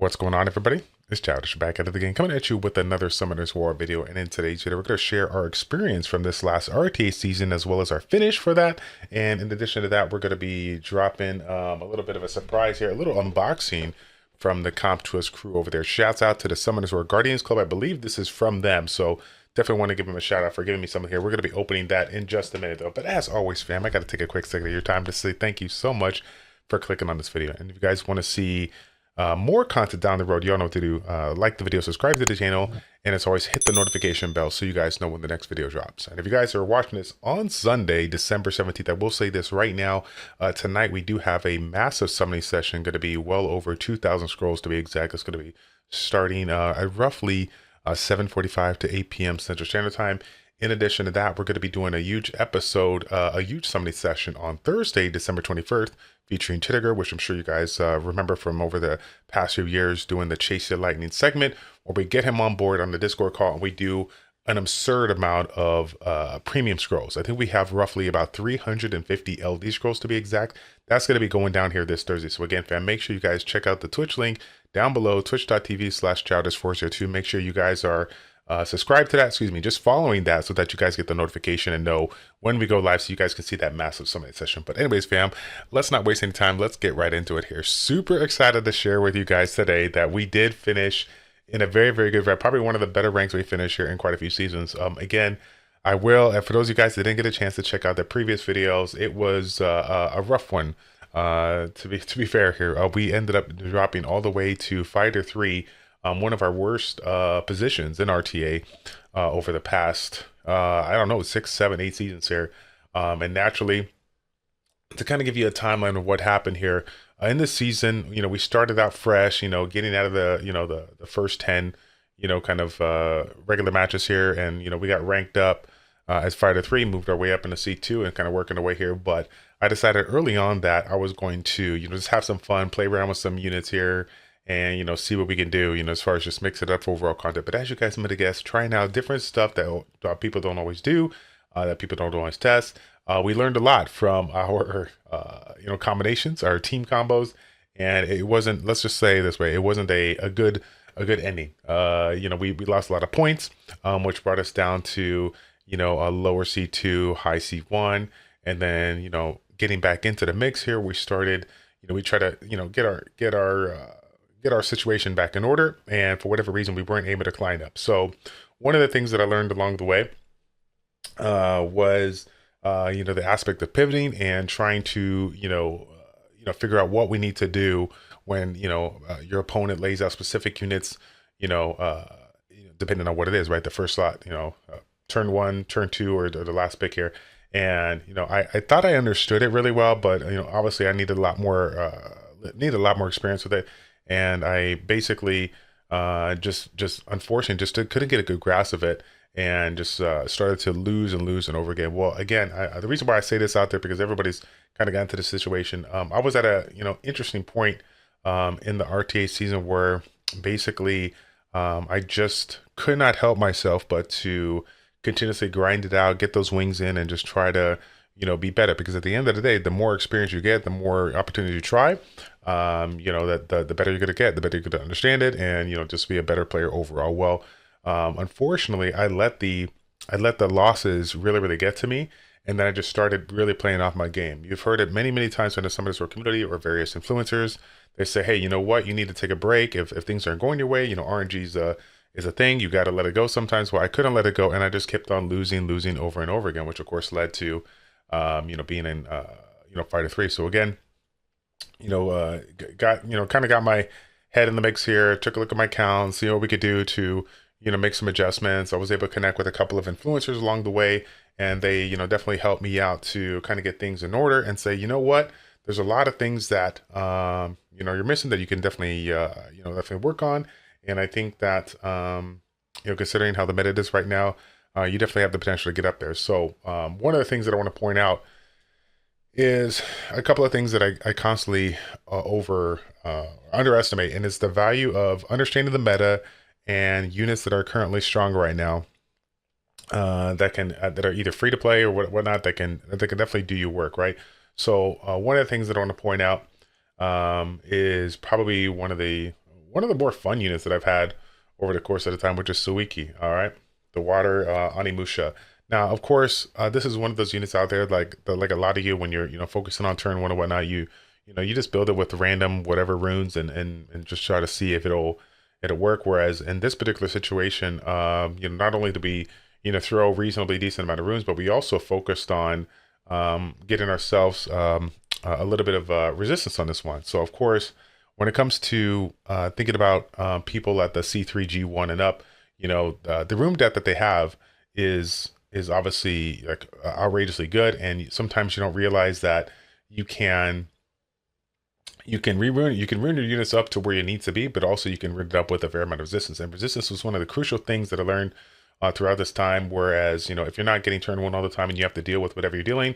What's going on, everybody? It's Childish back at it again, coming at you with another Summoners War video. And in today's video, we're going to share our experience from this last RTA season as well as our finish for that. And in addition to that, we're going to be dropping a little bit of a surprise here, a little unboxing from the COM2US crew over there. Shouts out to the Summoners War Guardians Club. I believe this is from them, so definitely want to give them a shout out for giving me something here. We're going to be opening that in just a minute though. But as always, fam, I got to take a quick second of your time to say thank you so much for clicking on this video. And if you guys want to see more content down the road, y'all know what to do. Like the video, subscribe to the channel, and as always, hit the notification bell so you guys know when the next video drops. And if you guys are watching this on Sunday, December 17th, I will say this right now, tonight we do have a massive summoning session, going to be well over 2,000 scrolls to be exact. It's going to be starting at roughly 7:45 to 8 p.m. Central Standard Time. In addition to that, we're going to be doing a huge episode, a huge summoning session on Thursday, December 21st, featuring Chittiger, which I'm sure you guys remember from over the past few years doing the Chase the Lightning segment, where we get him on board on the Discord call and we do an absurd amount of premium scrolls. I think we have roughly about 350 LD scrolls to be exact. That's going to be going down here this Thursday. So again, fam, make sure you guys check out the Twitch link down below, twitch.tv/childish402. Make sure you guys are subscribe to that, just following that so that you guys get the notification and know when we go live so you guys can see that massive summit session. But anyways, fam, let's not waste any time. Let's get right into it here. Super excited to share with you guys today that we did finish in a very, very good rank, probably one of the better ranks we finished here in quite a few seasons. Again, I will, and for those of you guys that didn't get a chance to check out the previous videos, it was a rough one. To be fair here, we ended up dropping all the way to Fighter 3, one of our worst positions in RTA over the past, I don't know, 6, 7, 8 seasons here. And naturally, to kind of give you a timeline of what happened here in this season, we started out fresh, getting out of the, the first 10, kind of regular matches here. And, we got ranked up as Fighter 3, moved our way up into C2 and kind of working our way here. But I decided early on that I was going to, just have some fun, play around with some units here, and see what we can do, as far as just mix it up for overall content. But as you guys might have guessed, trying out different stuff that people don't always do, that people don't always test. We learned a lot from our combinations, our team combos, and it wasn't, let's just say it this way, it wasn't a good ending. We lost a lot of points, which brought us down to a lower C2, high C1, and then getting back into the mix here, we started, we try to get our situation back in order, and for whatever reason we weren't able to climb up. So one of the things that I learned along the way was the aspect of pivoting and trying to figure out what we need to do when your opponent lays out specific units, depending on what it is, right? The first slot, turn 1, turn 2, or the last pick here. And I thought I understood it really well, but obviously I needed a lot more experience with it. And I basically just unfortunately just couldn't get a good grasp of it, and just started to lose and over again. Well, again, the reason why I say this out there, because everybody's kind of got into this situation. I was at a interesting point in the RTA season where basically I just could not help myself but to continuously grind it out, get those wings in, and just try to be better. Because at the end of the day, the more experience you get, the more opportunity you try, the better you're going to get, the better you're going to understand it, and just be a better player overall. Well, unfortunately, I let the losses really get to me, and then I just started really playing off my game. You've heard it many times in the Summoners War community or various influencers. They say, hey, you know what, you need to take a break if things aren't going your way. RNG is a thing. You got to let it go sometimes. Well, I couldn't let it go, and I just kept on losing over and over again, which of course led to being in Fighter 3. So again, got my head in the mix here, took a look at my counts, see what we could do to make some adjustments. I was able to connect with a couple of influencers along the way, and they definitely helped me out to kind of get things in order and say, what, there's a lot of things that you're missing that you can definitely definitely work on. And I think that considering how the meta is right now, you definitely have the potential to get up there. So one of the things that I want to point out is a couple of things that I constantly underestimate, and it's the value of understanding the meta and units that are currently strong right now, that are either free to play or whatnot, that can definitely do your work, right? So one of the things that I want to point out is probably one of the one of the more fun units that I've had over the course of the time, which is Suiki. All right, the water Animusha. Now, of course, this is one of those units out there, like a lot of you, when you're focusing on turn one and whatnot, you just build it with random whatever runes and just try to see if it'll work. Whereas in this particular situation, not only do we throw reasonably decent amount of runes, but we also focused on getting ourselves a little bit of resistance on this one. So of course, when it comes to thinking about people at the C3G1 and up, the room depth that they have is obviously like outrageously good, and sometimes you don't realize that you can ruin your units up to where you need to be, but also you can rig it up with a fair amount of resistance. And resistance was one of the crucial things that I learned throughout this time. Whereas, if you're not getting turn one all the time and you have to deal with whatever you're dealing,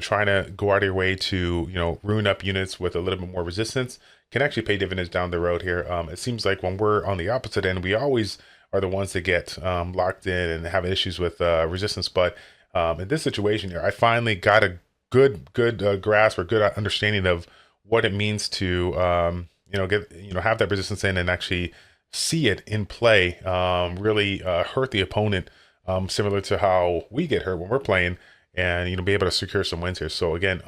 trying to go out of your way to, ruin up units with a little bit more resistance can actually pay dividends down the road here. It seems like when we're on the opposite end, we always are the ones that get locked in and have issues with resistance. But in this situation here, I finally got a good grasp or good understanding of what it means to have that resistance in and actually see it in play really hurt the opponent, similar to how we get hurt when we're playing, and be able to secure some wins here. So again,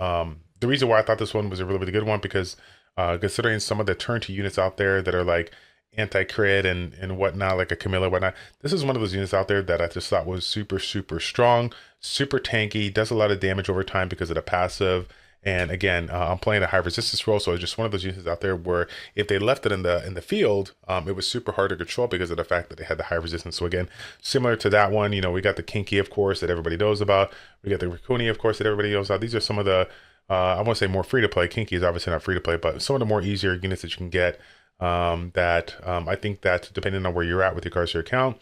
the reason why I thought this one was a really good one, because considering some of the turn 2 units out there that are like anti-crit and whatnot, like a Camilla whatnot, this is one of those units out there that I just thought was super strong, super tanky, does a lot of damage over time because of the passive. And again, I'm playing a high resistance role, so it's just one of those units out there where if they left it in the field, it was super hard to control because of the fact that they had the high resistance. So again, similar to that one, we got the Kinky, of course, that everybody knows about. We got the Rikuni, of course, that everybody knows about. These are some of the I want to say more free to play. Kinky is obviously not free to play, but some of the more easier units that you can get. I think that depending on where you're at with regards to your account,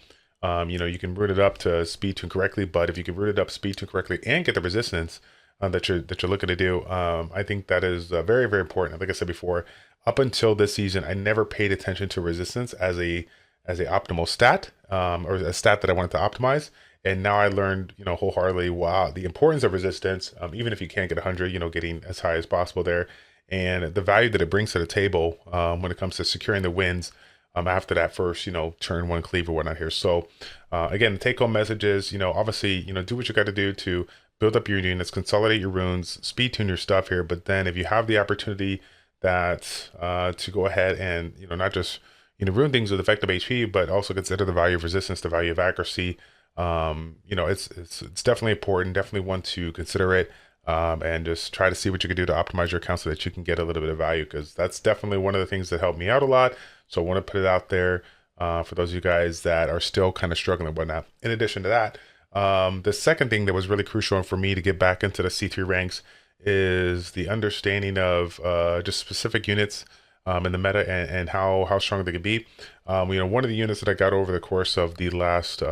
you can root it up to speed tune correctly. But if you can root it up speed tune correctly and get the resistance that you're looking to do, I think that is very important. Like I said before, up until this season, I never paid attention to resistance as a optimal stat, or a stat that I wanted to optimize. And now I learned, wholeheartedly, wow, the importance of resistance, even if you can't get 100, getting as high as possible there, and the value that it brings to the table when it comes to securing the wins after that first, turn 1 cleave or whatnot here. So again, the take home message is, obviously, do what you got to do to build up your units, consolidate your runes, speed tune your stuff here. But then if you have the opportunity that to go ahead and, not just, ruin things with effective HP, but also consider the value of resistance, the value of accuracy. It's definitely important, definitely want to consider it, and just try to see what you can do to optimize your account so that you can get a little bit of value, because that's definitely one of the things that helped me out a lot. So I want to put it out there for those of you guys that are still kind of struggling and whatnot. In addition to that, the second thing that was really crucial for me to get back into the C3 ranks is the understanding of just specific units in the meta and how strong they could be. One of the units that I got over the course of the last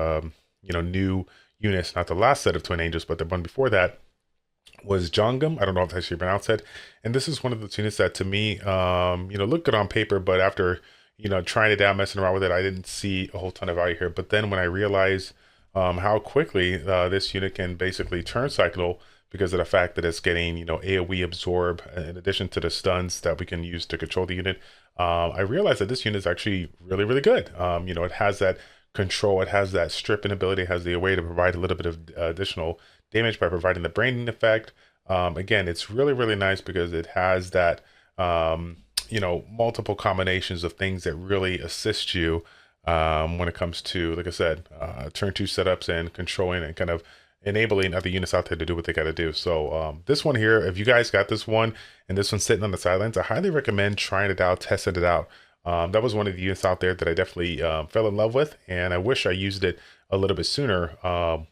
new units, not the last set of Twin Angels, but the one before that, was Jongum. I don't know if that's how you pronounce it. And this is one of the units that to me, looked good on paper, but after, trying it out, messing around with it, I didn't see a whole ton of value here. But then when I realized how quickly this unit can basically turn cycle because of the fact that it's getting, AoE absorb in addition to the stuns that we can use to control the unit, I realized that this unit is actually really good. It has that control, it has that stripping ability, it has the way to provide a little bit of additional damage by providing the branding effect. Again, it's really nice because it has that multiple combinations of things that really assist you when it comes to, like I said, turn 2 setups and controlling and kind of enabling other units out there to do what they got to do. So this one here, if you guys got this one and this one's sitting on the sidelines, I highly recommend trying it out, testing it out. That was one of the units out there that I definitely fell in love with, and I wish I used it a little bit sooner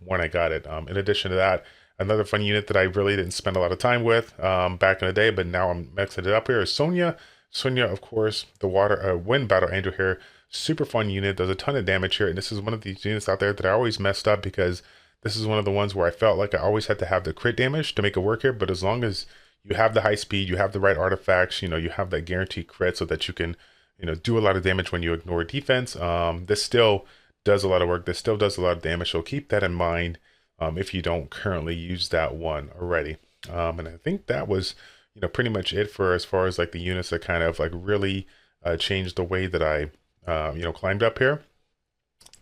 when I got it. In addition to that, another fun unit that I really didn't spend a lot of time with back in the day, but now I'm mixing it up here, is Sonya. Sonya, of course, the wind battle angel here, super fun unit, does a ton of damage here, and this is one of these units out there that I always messed up because this is one of the ones where I felt like I always had to have the crit damage to make it work here. But as long as you have the high speed, you have the right artifacts, you have that guaranteed crit so that you can do a lot of damage when you ignore defense. This still does a lot of work. This still does a lot of damage. So keep that in mind if you don't currently use that one already. And I think that was, pretty much it for as far as like the units that kind of like really changed the way that I, climbed up here.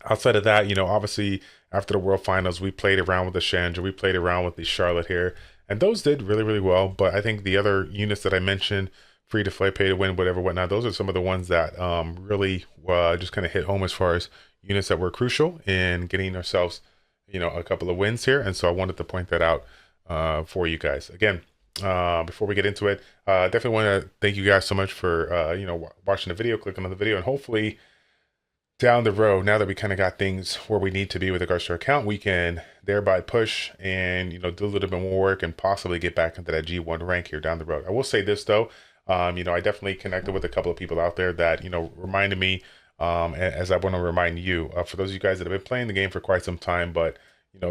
Outside of that, obviously after the World Finals, we played around with the Chandra, we played around with the Charlotte here, and those did really, really well. But I think the other units that I mentioned, free to play, pay to win, whatever, whatnot, those are some of the ones that really just kind of hit home as far as units that were crucial in getting ourselves, a couple of wins here. And so I wanted to point that out for you guys. Again, before we get into it, definitely want to thank you guys so much for, watching the video, clicking on the video, and hopefully down the road, now that we kind of got things where we need to be with regards to our account, we can thereby push and, do a little bit more work and possibly get back into that G1 rank here down the road. I will say this though, I definitely connected with a couple of people out there that, reminded me, as I want to remind you, for those of you guys that have been playing the game for quite some time, but,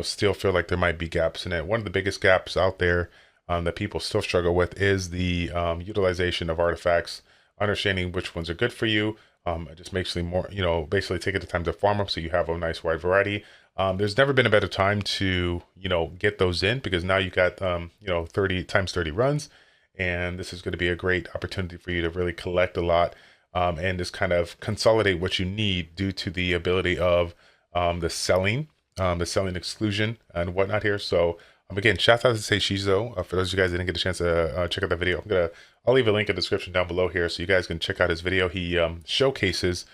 still feel like there might be gaps in it. One of the biggest gaps out there that people still struggle with is the utilization of artifacts, understanding which ones are good for you. It just makes me more, basically taking the time to farm them so you have a nice wide variety. There's never been a better time to, get those in, because now you got, 30 times 30 runs. And this is going to be a great opportunity for you to really collect a lot and just kind of consolidate what you need due to the ability of the selling exclusion and whatnot here. So again, shout out to Seishizo. For those of you guys that didn't get a chance to check out that video, I'll leave a link in the description down below here so you guys can check out his video. He showcases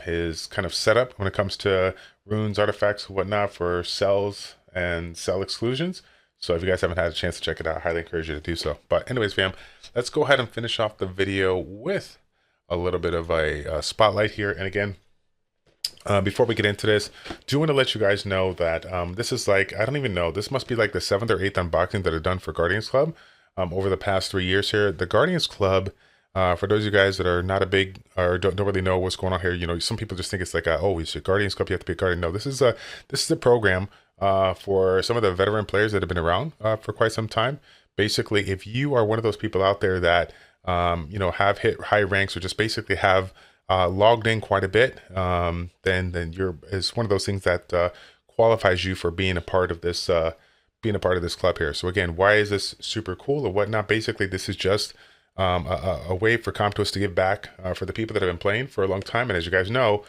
his kind of setup when it comes to runes, artifacts, whatnot for cells and cell exclusions. So if you guys haven't had a chance to check it out, I highly encourage you to do so. But anyways, fam, let's go ahead and finish off the video with a little bit of a spotlight here. And again, before we get into this, do want to let you guys know that this is like, I don't even know, this must be like the 7th or 8th unboxing that are done for Guardians Club over the past 3 years here. The Guardians Club, for those of you guys that are not a big, or don't really know what's going on here, some people just think it's like, oh, it's a Guardians Club, you have to be a Guardian. No, this is a program for some of the veteran players that have been around for quite some time. Basically, if you are one of those people out there that, have hit high ranks or just basically have logged in quite a bit, then it's one of those things that qualifies you for being a part of this club here. So again, why is this super cool or whatnot? Basically, this is just a way for COM2US to give back for the people that have been playing for a long time. And as you guys know,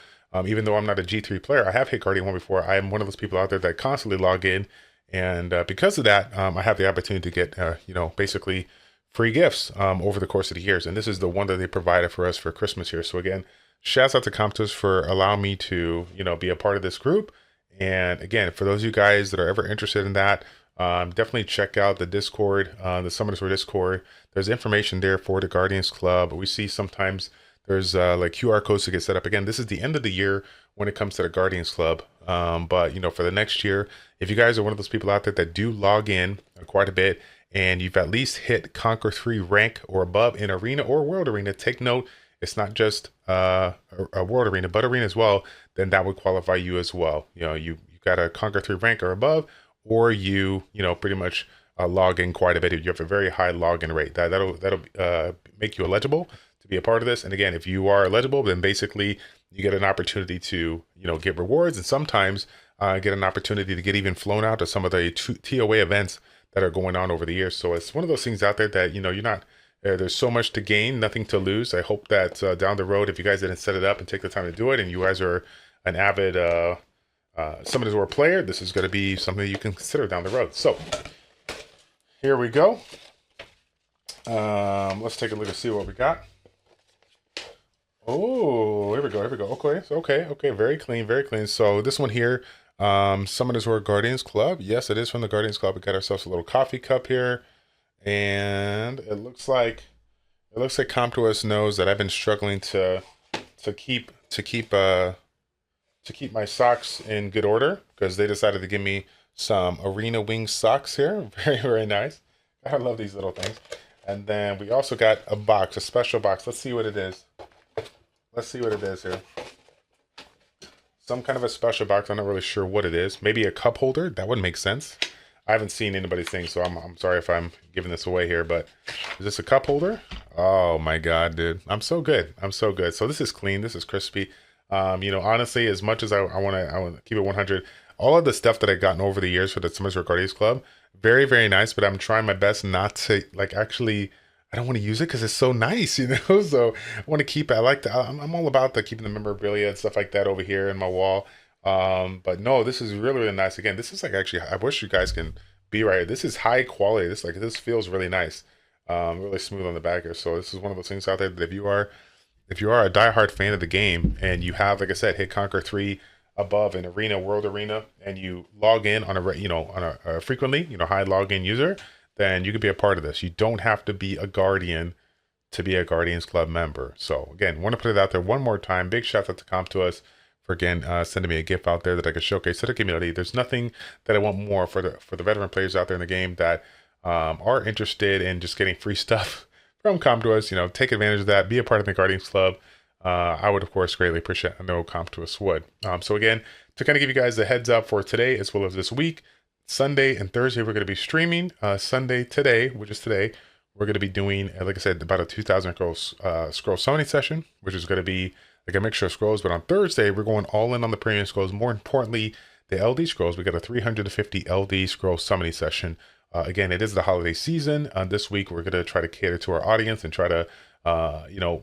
even though I'm not a G3 player, I have hit Guardian 1 before. I am one of those people out there that constantly log in. And because of that, I have the opportunity to get, basically free gifts over the course of the years. And this is the one that they provided for us for Christmas here. So again, shouts out to COM2US for allowing me to, be a part of this group. And again, for those of you guys that are ever interested in that, definitely check out the Discord, the Summoners War Discord. There's information there for the Guardians Club. We see sometimes there's like QR codes to get set up. Again, this is the end of the year when it comes to the Guardians Club. But for the next year, if you guys are one of those people out there that do log in quite a bit and you've at least hit Conquer 3 rank or above in Arena or World Arena, take note, it's not just a World Arena, but Arena as well, then that would qualify you as well. You got a Conquer 3 rank or above, or you pretty much log in quite a bit. You have a very high login rate. That'll make you eligible to be a part of this. And again, if you are eligible, then basically you get an opportunity to, get rewards, and sometimes get an opportunity to get even flown out to some of the TOA events that are going on over the years. So it's one of those things out there that, you're not, there's so much to gain, nothing to lose. I hope that down the road, if you guys didn't set it up and take the time to do it, and you guys are an avid Summoners War player, this is going to be something you can consider down the road. So here we go. Let's take a look and see what we got. Oh, here we go. Okay. Very clean, very clean. So this one here, Summoners War Guardians Club. Yes, it is from the Guardians Club. We got ourselves a little coffee cup here, and it looks like COM2US knows that I've been struggling to keep my socks in good order, because they decided to give me some Arena Wing socks here. Very, very nice. I love these little things. And then we also got a box, a special box. Let's see what it is. Let's see what it is here. Some kind of a special box. I'm not really sure what it is. Maybe a cup holder. That would make sense. I haven't seen anybody's thing, so I'm sorry if I'm giving this away here, but is this a cup holder? Oh my God, dude. I'm so good. So this is clean. This is crispy. Honestly, as much as I want to keep it 100, all of the stuff that I've gotten over the years for the Summoners War Guardians Club, very, very nice, but I'm trying my best not to, like, actually, I don't want to use it because it's so nice, you know. So I want to keep it. I like the. I'm all about the keeping the memorabilia and stuff like that over here in my wall. But no, this is really really nice. Again, this is like actually. I wish you guys can be right here. This is high quality. This feels really nice. Really smooth on the back here. So this is one of those things out there that if you are a diehard fan of the game and you have, like I said, hit Conquer 3 above in Arena, World Arena, and you log in on a frequently, high login user, then you can be a part of this. You don't have to be a Guardian to be a Guardians Club member. So again, want to put it out there one more time. Big shout out to COM2US for again sending me a gift out there that I could showcase to the community. There's nothing that I want more for the veteran players out there in the game that are interested in just getting free stuff from COM2US. Take advantage of that. Be a part of the Guardians Club. I would, of course, greatly appreciate. I know COM2US would. So again, to kind of give you guys the heads up for today as well as this week, Sunday and Thursday we're going to be streaming. Sunday today, which is today, we're going to be doing, like I said, about a 2,000 scroll summoning session, which is going to be like a mixture of scrolls. But on Thursday, we're going all in on the premium scrolls. More importantly, the LD scrolls. We got a 350 LD scroll summoning session. Again, it is the holiday season. This week, we're going to try to cater to our audience and try to,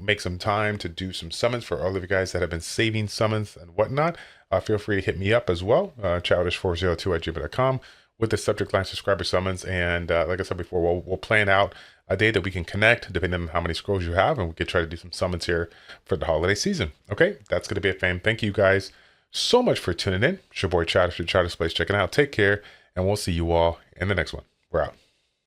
make some time to do some summons for all of you guys that have been saving summons and whatnot. Feel free to hit me up as well, childish402@gmail.com with the subject line subscriber summons. And like I said before, we'll plan out a day that we can connect depending on how many scrolls you have, and we could try to do some summons here for the holiday season. Okay, that's going to be it, fam. Thank you guys so much for tuning in. It's your boy Childish, ChildishPlays checking out. Take care, and we'll see you all in the next one. We're out.